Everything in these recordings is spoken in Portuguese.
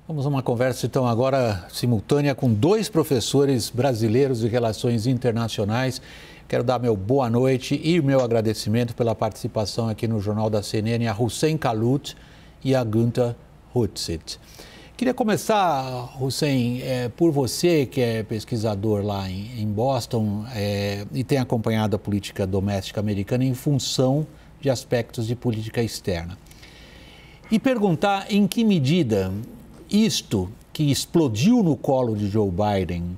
Vamos a uma conversa, então, agora simultânea com dois professores brasileiros de Relações Internacionais. Quero dar meu boa noite e o meu agradecimento pela participação aqui no Jornal da CNN, a Hussein Kalut e a Günther Hutzit. Queria começar, Hussein, por você, que é pesquisador lá em Boston e tem acompanhado a política doméstica americana em função de aspectos de política externa. E perguntar em que medida isto que explodiu no colo de Joe Biden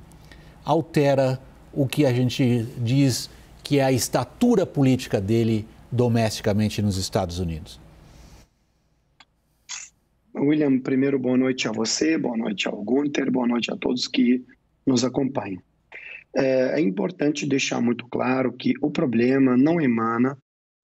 altera o que a gente diz que é a estatura política dele domesticamente nos Estados Unidos. William, primeiro, boa noite a você, boa noite ao Günther, boa noite a todos que nos acompanham. É importante deixar muito claro que o problema não emana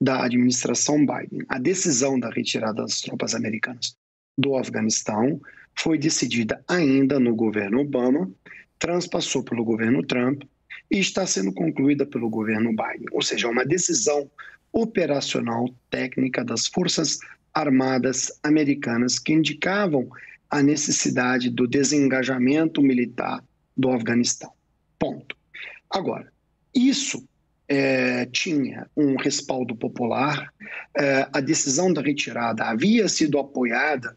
da administração Biden. A decisão da retirada das tropas americanas do Afeganistão foi decidida ainda no governo Obama, transpassou pelo governo Trump e está sendo concluída pelo governo Biden. Ou seja, uma decisão operacional técnica das Forças Armadas americanas que indicavam a necessidade do desengajamento militar do Afeganistão. Ponto. Agora, isso tinha um respaldo popular, a decisão da retirada havia sido apoiada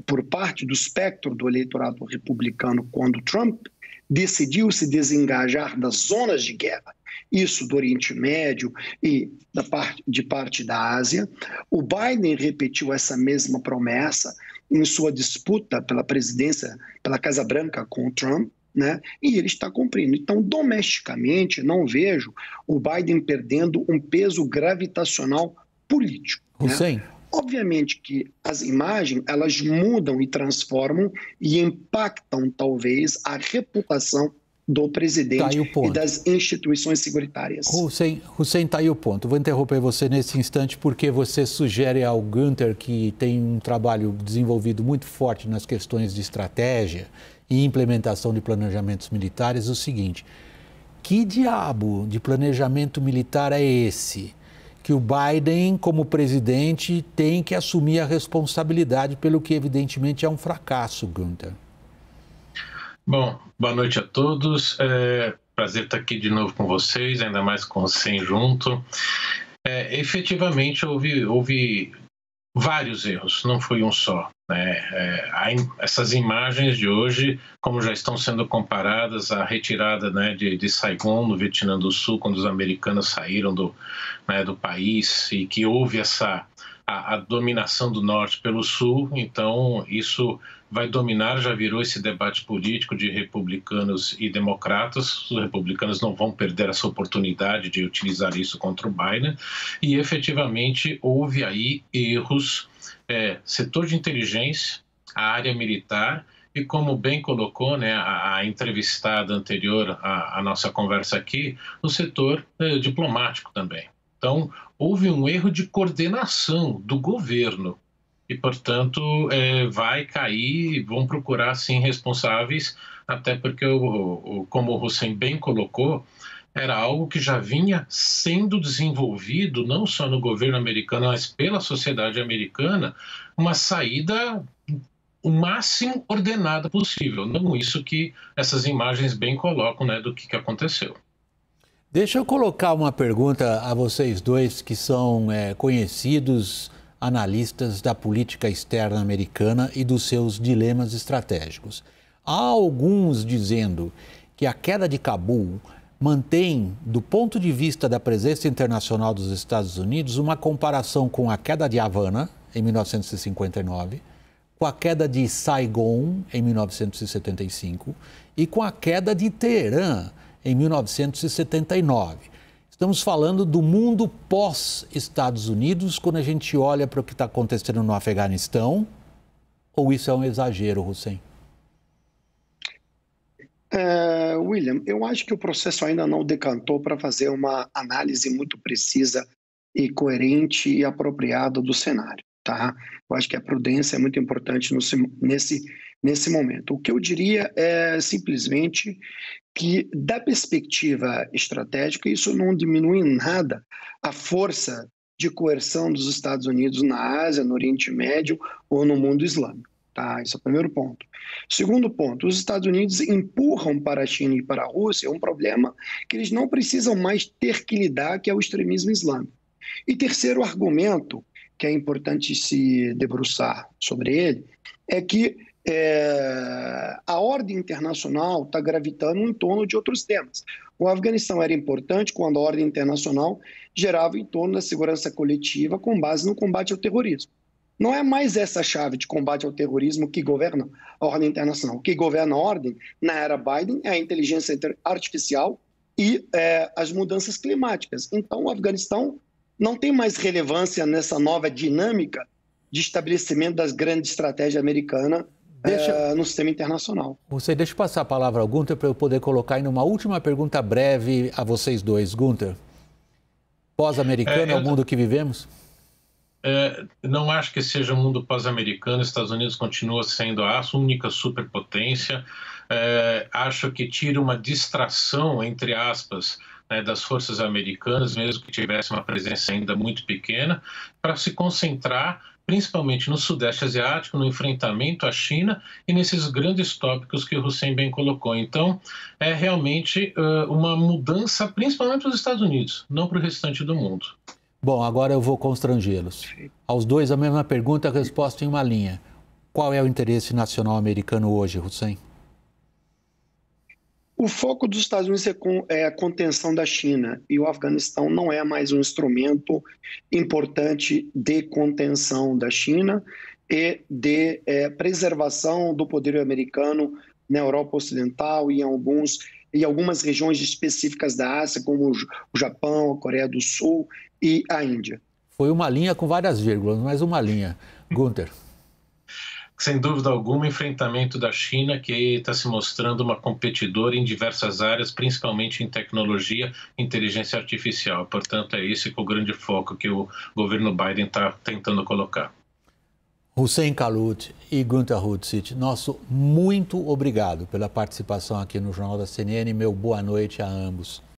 por parte do espectro do eleitorado republicano quando Trump decidiu se desengajar das zonas de guerra, isso do Oriente Médio e de parte da Ásia. O Biden repetiu essa mesma promessa em sua disputa pela presidência, pela Casa Branca com o Trump, né? E ele está cumprindo. Então, domesticamente, não vejo o Biden perdendo um peso gravitacional político. Hussein. Né? Obviamente que as imagens, elas mudam e transformam e impactam, talvez, a reputação do presidente e das instituições securitárias. Hussein, está aí o ponto. Vou interromper você nesse instante porque você sugere ao Günther, que tem um trabalho desenvolvido muito forte nas questões de estratégia e implementação de planejamentos militares, o seguinte: que diabo de planejamento militar é esse que o Biden, como presidente, tem que assumir a responsabilidade pelo que evidentemente é um fracasso, Günther? Bom, boa noite a todos. Prazer estar aqui de novo com vocês, ainda mais com o Hussein junto. Efetivamente, houve vários erros, não foi um só. Essas imagens de hoje, como já estão sendo comparadas à retirada, né, de Saigon, no Vietnã do Sul, quando os americanos saíram do país e que houve a dominação do norte pelo sul, então isso vai dominar, já virou esse debate político de republicanos e democratas. Os republicanos não vão perder essa oportunidade de utilizar isso contra o Biden, e efetivamente houve aí erros, setor de inteligência, a área militar e, como bem colocou, né, a entrevistada anterior à nossa conversa aqui, o setor diplomático também. Então, houve um erro de coordenação do governo e, portanto, vai cair, vão procurar, sim, responsáveis, até porque, como o Hussein bem colocou, era algo que já vinha sendo desenvolvido, não só no governo americano, mas pela sociedade americana, uma saída o máximo ordenada possível. Não isso que essas imagens bem colocam, né, do que aconteceu. Deixa eu colocar uma pergunta a vocês dois, que são conhecidos analistas da política externa americana e dos seus dilemas estratégicos. Há alguns dizendo que a queda de Cabul mantém, do ponto de vista da presença internacional dos Estados Unidos, uma comparação com a queda de Havana, em 1959, com a queda de Saigon, em 1975, e com a queda de Teherã, em 1979. Estamos falando do mundo pós-Estados Unidos, quando a gente olha para o que está acontecendo no Afeganistão, ou isso é um exagero, Hussein? William, eu acho que o processo ainda não decantou para fazer uma análise muito precisa e coerente e apropriada do cenário, tá? Eu acho que a prudência é muito importante nesse momento. O que eu diria é simplesmente que, da perspectiva estratégica, isso não diminui em nada a força de coerção dos Estados Unidos na Ásia, no Oriente Médio ou no mundo islâmico. Tá? Esse é o primeiro ponto. Segundo ponto, os Estados Unidos empurram para a China e para a Rússia um problema que eles não precisam mais ter que lidar, que é o extremismo islâmico. E terceiro argumento, que é importante se debruçar sobre ele, é que a ordem internacional está gravitando em torno de outros temas. O Afeganistão era importante quando a ordem internacional gerava em torno da segurança coletiva com base no combate ao terrorismo. Não é mais essa chave de combate ao terrorismo que governa a ordem internacional. O que governa a ordem, na era Biden, é a inteligência artificial e as mudanças climáticas. Então, o Afeganistão não tem mais relevância nessa nova dinâmica de estabelecimento das grandes estratégias americanas no sistema internacional. Deixa eu passar a palavra ao Gunther para eu poder colocar aí numa última pergunta breve a vocês dois. Gunther, pós-americano é o mundo que vivemos? Não acho que seja um mundo pós-americano. Estados Unidos continua sendo a única superpotência. Acho que tira uma distração, entre aspas, das forças americanas, mesmo que tivesse uma presença ainda muito pequena, para se concentrar principalmente no Sudeste Asiático, no enfrentamento à China e nesses grandes tópicos que o Hussein bem colocou. Então, é realmente uma mudança, principalmente para os Estados Unidos, não para o restante do mundo. Bom, agora eu vou constrangê-los. Aos dois a mesma pergunta, a resposta em uma linha. Qual é o interesse nacional americano hoje, Hussein? O foco dos Estados Unidos é a contenção da China e o Afeganistão não é mais um instrumento importante de contenção da China e de preservação do poder americano na Europa Ocidental e em algumas regiões específicas da Ásia, como o Japão, a Coreia do Sul e a Índia. Foi uma linha com várias vírgulas, mas uma linha. Gunther. Sem dúvida alguma, o enfrentamento da China, que está se mostrando uma competidora em diversas áreas, principalmente em tecnologia e inteligência artificial. Portanto, é esse que é o grande foco que o governo Biden está tentando colocar. Hussein Kalut e Gunther Hutzit, nosso muito obrigado pela participação aqui no Jornal da CNN. Meu boa noite a ambos.